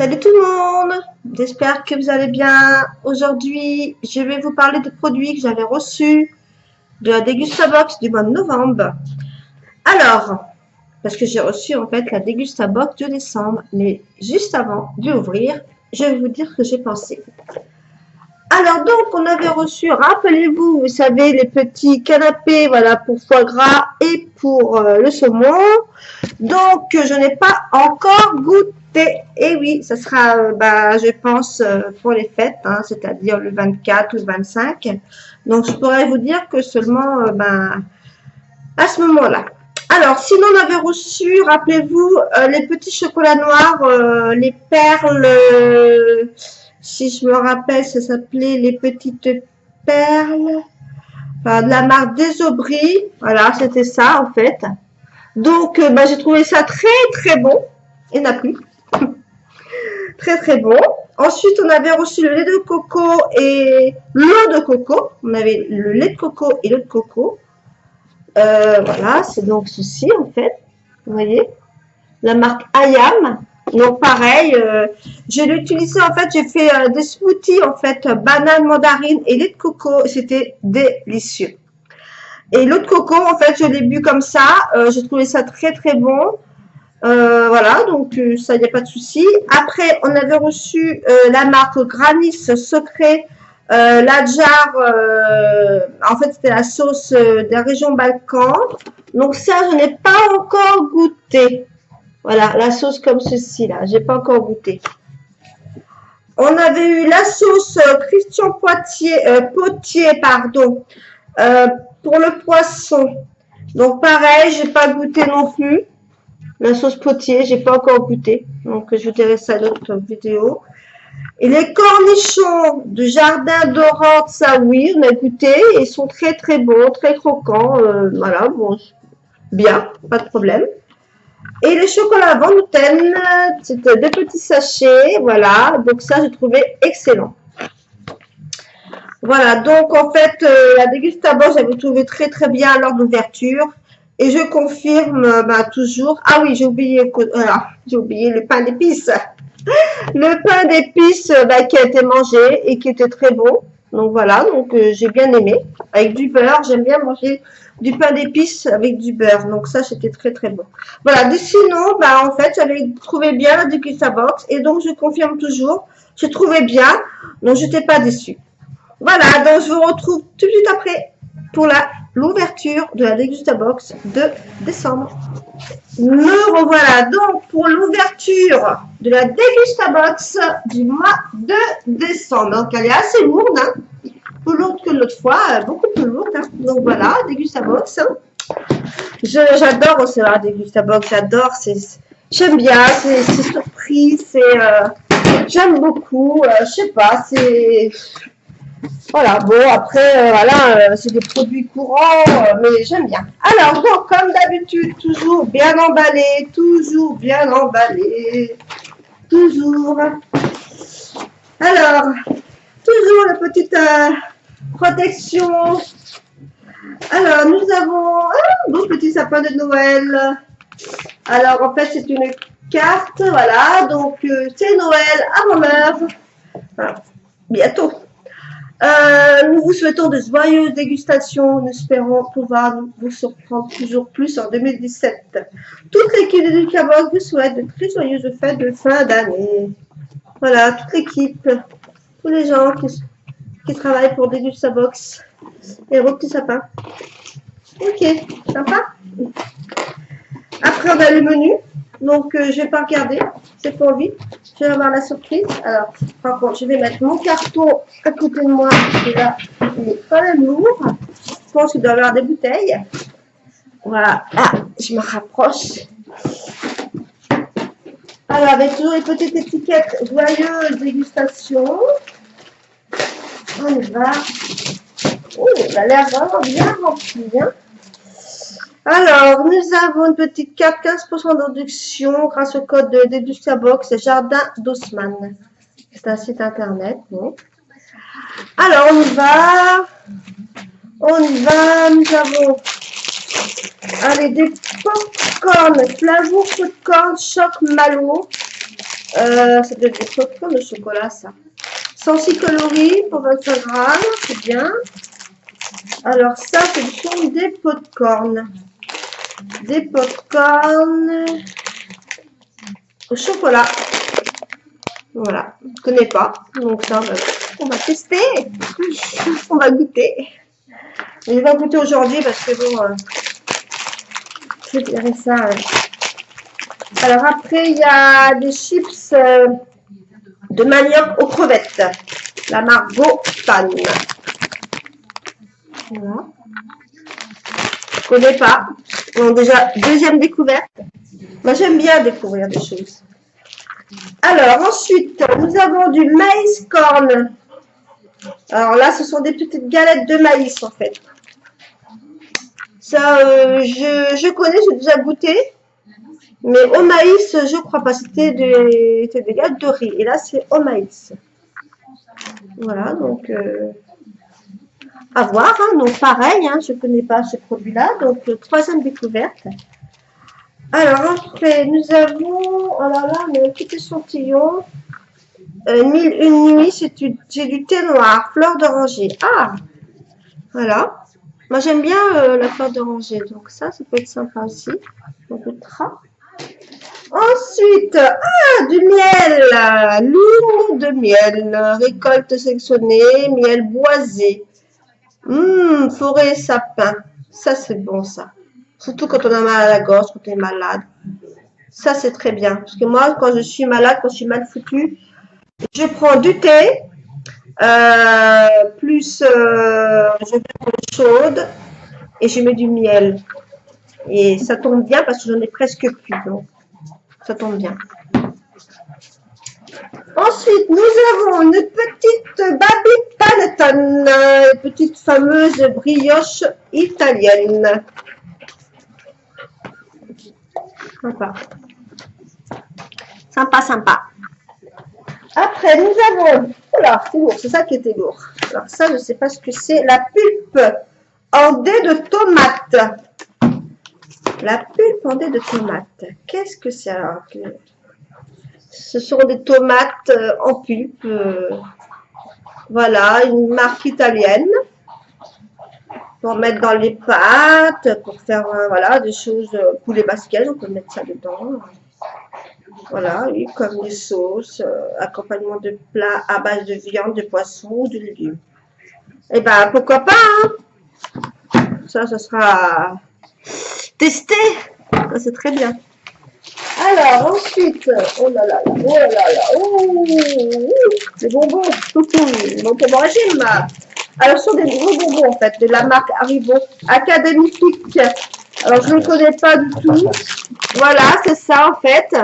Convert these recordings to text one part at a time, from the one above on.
Salut tout le monde, j'espère que vous allez bien. Aujourd'hui, je vais vous parler de produits que j'avais reçus de la Dégustabox du mois de novembre. Alors, parce que j'ai reçu en fait la Dégustabox de décembre, mais juste avant d'ouvrir, je vais vous dire ce que j'ai pensé. Alors donc, on avait reçu, rappelez-vous, vous savez, les petits canapés, voilà, pour foie gras et pour le saumon. Donc, je n'ai pas encore goûté. Et oui, ça sera, je pense, pour les fêtes, hein, c'est-à-dire le 24 ou le 25. Donc, je pourrais vous dire que seulement, à ce moment-là. Alors, sinon, on avait reçu, rappelez-vous, les petits chocolats noirs, les perles, si je me rappelle, ça s'appelait les petites perles, de la marque Désobris. Voilà, c'était ça, en fait. Donc, j'ai trouvé ça très, très bon. Il n'y en a plus. Très, très bon. Ensuite, on avait reçu le lait de coco et l'eau de coco. On avait le lait de coco et l'eau de coco. Voilà, c'est donc ceci, en fait. Vous voyez, la marque Ayam. Donc, pareil, je l'ai utilisé, en fait, j'ai fait des smoothies, en fait, banane, mandarine et lait de coco. C'était délicieux. Et l'eau de coco, en fait, je l'ai bu comme ça. J'ai trouvé ça très, très bon. Voilà, donc ça, il n'y a pas de souci. Après, on avait reçu la marque Granis Secret, la jar. En fait, c'était la sauce de la région Balkan. Donc ça, je n'ai pas encore goûté. Voilà, la sauce comme ceci, là. J'ai pas encore goûté. On avait eu la sauce Christian Potier, pardon. Pour le poisson, donc pareil, j'ai pas goûté non plus. La sauce potier, j'ai pas encore goûté. Donc je vous dirai ça dans notre vidéo. Et les cornichons de jardin d'Orante, ça oui, on a goûté. Ils sont très très bons, très croquants. Voilà, bon, bien, pas de problème. Et les chocolats Van Houten, c'était des petits sachets, voilà. Donc ça, j'ai trouvé excellent. Voilà, donc en fait, la Dégustabox, j'avais trouvé très très bien lors d'ouverture. Et je confirme toujours. Ah oui, j'ai oublié le pain d'épices. Le pain d'épices qui a été mangé et qui était très bon. Donc voilà, donc j'ai bien aimé. Avec du beurre, j'aime bien manger du pain d'épices avec du beurre. Donc ça, c'était très très bon. Voilà, sinon, en fait, j'avais trouvé bien la Dégustabox. Et donc, je confirme toujours, je trouvais bien. Donc, je n'étais pas déçue. Voilà, donc je vous retrouve tout de suite après pour l'ouverture de la Dégustabox de décembre. Me revoilà donc pour l'ouverture de la Dégustabox du mois de décembre. Donc elle est assez lourde, hein, plus lourde que l'autre fois, beaucoup plus lourde. Hein. Donc voilà, Dégustabox. Hein. J'adore recevoir la Dégustabox, j'adore, j'aime bien, c'est surprise, j'aime beaucoup, je sais pas, c'est... Voilà, bon, après, voilà, c'est des produits courants, mais j'aime bien. Alors, donc, comme d'habitude, toujours bien emballé, toujours bien emballé, toujours. Alors, toujours la petite protection. Alors, nous avons un beau petit sapin de Noël. Alors, en fait, c'est une carte, voilà, donc c'est Noël avant l'heure. Voilà, bientôt. Nous vous souhaitons de joyeuses dégustations. Nous espérons pouvoir vous surprendre toujours plus en 2017. Toute l'équipe de Dégustabox vous souhaite de très joyeuses fêtes de fin d'année. Voilà, toute l'équipe, tous les gens qui travaillent pour Dégustabox et vos petits sapins. Ok, sympa. Après, on a le menu. Donc, je vais pas regarder. C'est pas envie. Je vais avoir la surprise. Alors, par contre, je vais mettre mon carton à côté de moi. Et là, il est quand même lourd. Je pense qu'il doit y avoir des bouteilles. Voilà. Ah, je me rapproche. Alors, avec toujours les petites étiquettes joyeuses dégustation. On y va. Oh, ça a l'air vraiment bien rempli. Hein. Alors, nous avons une petite carte 15% de réduction grâce au code de Dégustabox Jardin d'Haussmann. C'est un site internet. Bon. Alors, on y va. Nous avons des popcorn, Flavour Popcorn Choc Malo. Ça doit être des popcorn de chocolat, ça. 106 calories pour 25 grammes, c'est bien. Alors ça, ce sont des popcorn. Des popcorn au chocolat. Voilà, je ne connais pas. Donc ça, on va tester. On va goûter. Je vais pas goûter aujourd'hui parce que bon, je dirais ça. Alors après, il y a des chips de manioc aux crevettes. La marque Fan. Voilà. Je connais pas. Bon, déjà, deuxième découverte. Moi, j'aime bien découvrir des choses. Alors, ensuite, nous avons du maïs corn. Alors là, ce sont des petites galettes de maïs, en fait. Ça, je connais, j'ai déjà goûté. Mais au maïs, je crois pas. C'était des galettes de riz. Et là, c'est au maïs. Voilà, donc... à voir, hein. Donc pareil, hein, je ne connais pas ces produits-là. Donc, troisième découverte. Alors, après, nous avons... Oh là là, on a un petit échantillon. 1001 nuits, j'ai du thé noir, fleur d'oranger. Ah, voilà. Moi, j'aime bien la fleur d'oranger. Donc, ça peut être sympa aussi. On goûtera. Ensuite, du miel. Lune de miel. Récolte sélectionnée. Miel boisé. Forêt et sapin. Ça, c'est bon, ça. Surtout quand on a mal à la gorge, quand on est malade. Ça, c'est très bien. Parce que moi, quand je suis malade, quand je suis mal foutue, je prends du thé, plus je fais de l'eau chaude et je mets du miel. Et ça tombe bien parce que j'en ai presque plus. Donc, ça tombe bien. Ensuite, nous avons une petite Baby Panettone, petite fameuse brioche italienne. Sympa. Sympa, sympa. Après, nous avons... Oula, c'est lourd, c'est ça qui était lourd. Alors ça, je ne sais pas ce que c'est. La pulpe en dés de tomate. La pulpe en dés de tomate. Qu'est-ce que c'est alors? Ce sont des tomates en pulpe. Voilà, une marque italienne. Pour mettre dans les pâtes, pour faire voilà, des choses, poulet basquez, on peut mettre ça dedans. Voilà, oui, comme des sauces, accompagnement de plats à base de viande, de poisson ou de légumes. Eh ben, pourquoi pas, hein? Ça sera testé. Ça, c'est très bien. Alors, ensuite, oh là là, oh là là, oh, des bonbons. Bon, pour mon régime. Alors, ce sont des gros bonbons, en fait, de la marque Haribo Academy Peak. Alors, je ne connais pas du tout. Voilà, c'est ça, en fait.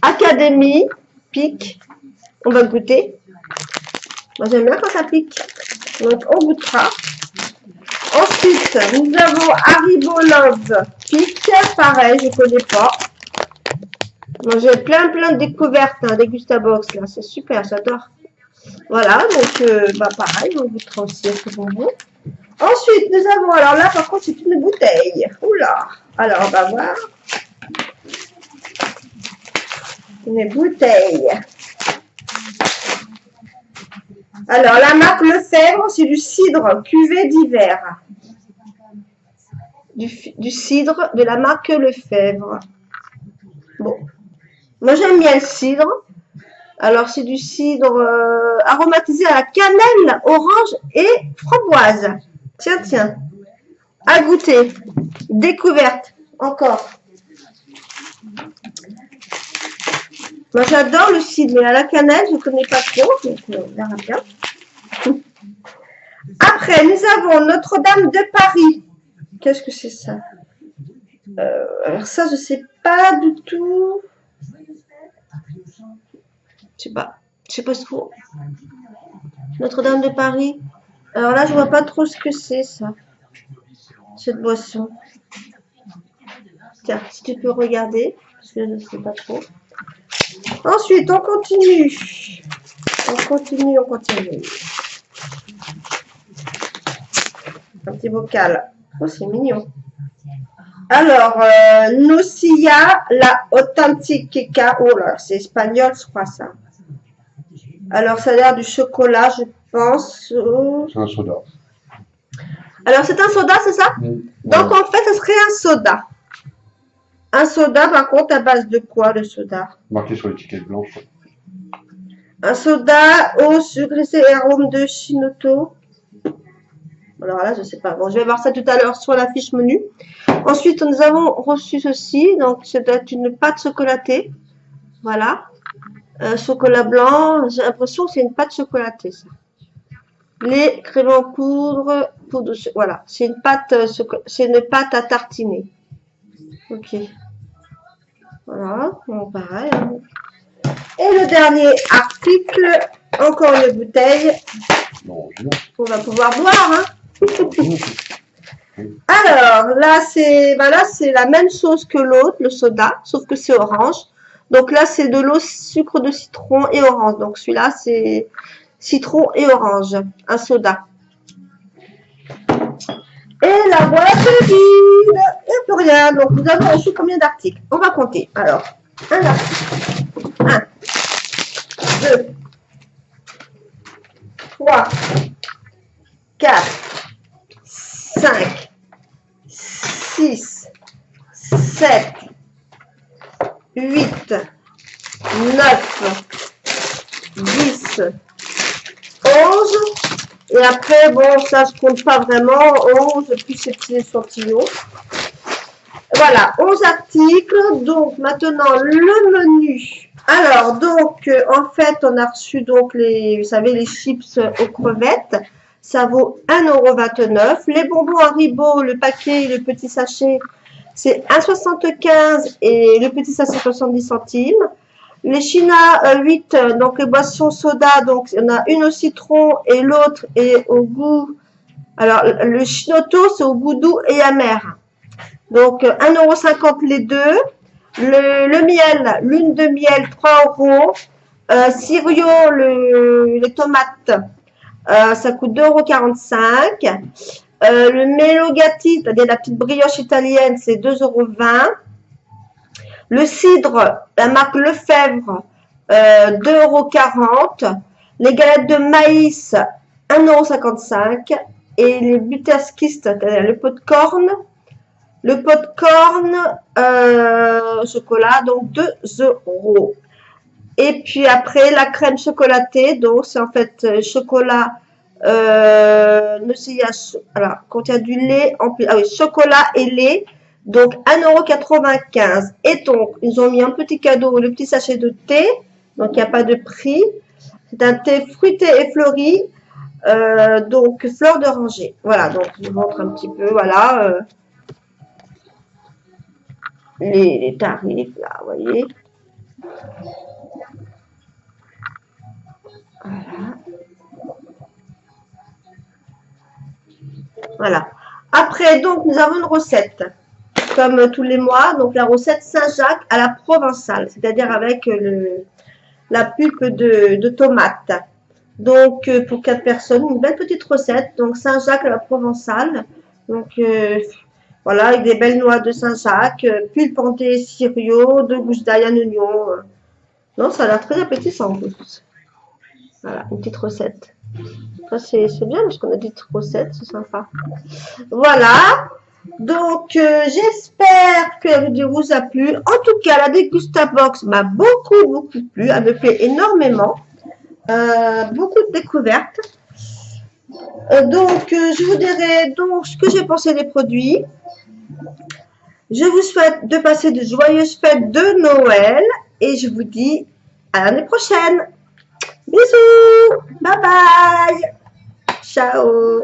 Academy Peak. On va goûter. Moi, j'aime bien quand ça pique. Donc, on goûtera. Ensuite, nous avons Haribo Love Peak. Pareil, je ne connais pas. Moi, j'ai plein de découvertes, hein, des Gustabox, là. C'est super, j'adore. Voilà, donc, pareil, on goûtera aussi à ce bonbon. Ensuite, nous avons, alors là, par contre, c'est une bouteille. Oula. Alors, on va voir. Une bouteille. Alors, la marque Lefebvre, c'est du cidre cuvée d'hiver. Du cidre de la marque Lefebvre. Bon. Moi, j'aime bien le cidre. Alors, c'est du cidre aromatisé à la cannelle, orange et framboise. Tiens, tiens. À goûter. Découverte. Encore. Moi, j'adore le cidre, mais à la cannelle, je ne connais pas trop. Donc, on verra bien. Après, nous avons Notre-Dame de Paris. Qu'est-ce que c'est ça? Alors ça, je ne sais pas du tout. Je sais pas trop. Notre-Dame de Paris. Alors là, je vois pas trop ce que c'est, ça. Cette boisson. Tiens, si tu peux regarder, parce que je ne sais pas trop. Ensuite, on continue. On continue. Un petit bocal. Oh, c'est mignon. Alors, Nocilla, la Authentica. Oh là, c'est espagnol, je crois ça. Alors, ça a l'air du chocolat, je pense. C'est un soda. Alors, c'est un soda, c'est ça? Donc, en fait, ce serait un soda. Un soda, par contre, à base de quoi, le soda? Marqué sur l'étiquette blanche. Un soda au sucre et arôme de Shinoto. Alors là, je sais pas. Bon, je vais voir ça tout à l'heure sur la fiche menu. Ensuite, nous avons reçu ceci. Donc, c'est une pâte chocolatée. Voilà. Chocolat blanc. J'ai l'impression que c'est une pâte chocolatée, ça. Lait, crème en poudre, voilà. C'est une pâte à tartiner. Ok. Voilà. Bon, pareil. Et le dernier article, encore une bouteille. Non, on va pouvoir boire, hein. Alors, là, c'est la même chose que l'autre, le soda, sauf que c'est orange. Donc là, c'est de l'eau, sucre de citron et orange. Donc celui-là, c'est citron et orange, un soda. Et la boîte est vide, il n'y a plus rien. Donc nous avons reçu combien d'articles? On va compter. Alors, un article. 1, 2, 3, 4, 5, 6, 7, 8, 9, 10, 11. Et après, bon, ça je compte pas vraiment. 11 plus ces petits échantillons. Voilà, 11 articles. Donc maintenant, le menu. Alors, donc, en fait, on a reçu donc vous savez, les chips aux crevettes. Ça vaut 1,29 €. Les bonbons Haribo, le paquet, le petit sachet, c'est 1,75 € et le petit sachet 70 centimes. Les China 8, donc les boissons soda, donc il y en a une au citron et l'autre est au goût. Alors, le Shinoto, c'est au goût doux et amer. Donc, 1,50 € les deux. Le miel, l'une de miel, 3 €. Sirio, les tomates, ça coûte 2,45 €. Le Melogati, c'est-à-dire la petite brioche italienne, c'est 2,20 €. Le cidre, la marque Lefebvre, 2,40 €. Les galettes de maïs, 1,55 €. Et les butterskis, c'est-à-dire le pot de corne, chocolat, donc 2 €. Et puis après, la crème chocolatée, donc c'est en fait chocolat, alors, contient du lait, chocolat et lait, donc 1,95 €. Et donc, ils ont mis un petit cadeau, le petit sachet de thé, donc il n'y a pas de prix. C'est un thé fruité et fleuri, donc fleur d'oranger. Voilà, donc je vous montre un petit peu, voilà, les tarifs, là, vous voyez. Voilà. Voilà. Après, donc, nous avons une recette, comme tous les mois. Donc, la recette Saint-Jacques à la provençale, c'est-à-dire avec la pulpe de tomate. Donc, pour 4 personnes, une belle petite recette. Donc, Saint-Jacques à la provençale. Donc, voilà, avec des belles noix de Saint-Jacques, pulpe en thé, cirio, 2 gousses d'ail, un oignon. Non, ça a l'air très appétissant en plus. Voilà, une petite recette. C'est bien parce qu'on a des recettes, c'est sympa. Voilà. Donc, j'espère que la vidéo vous a plu. En tout cas, la Dégustabox m'a beaucoup plu. Elle me plaît énormément. Beaucoup de découvertes. Donc, je vous dirai donc ce que j'ai pensé des produits. Je vous souhaite de passer de joyeuses fêtes de Noël. Et je vous dis à l'année prochaine. Bisous. Bye bye. Ciao.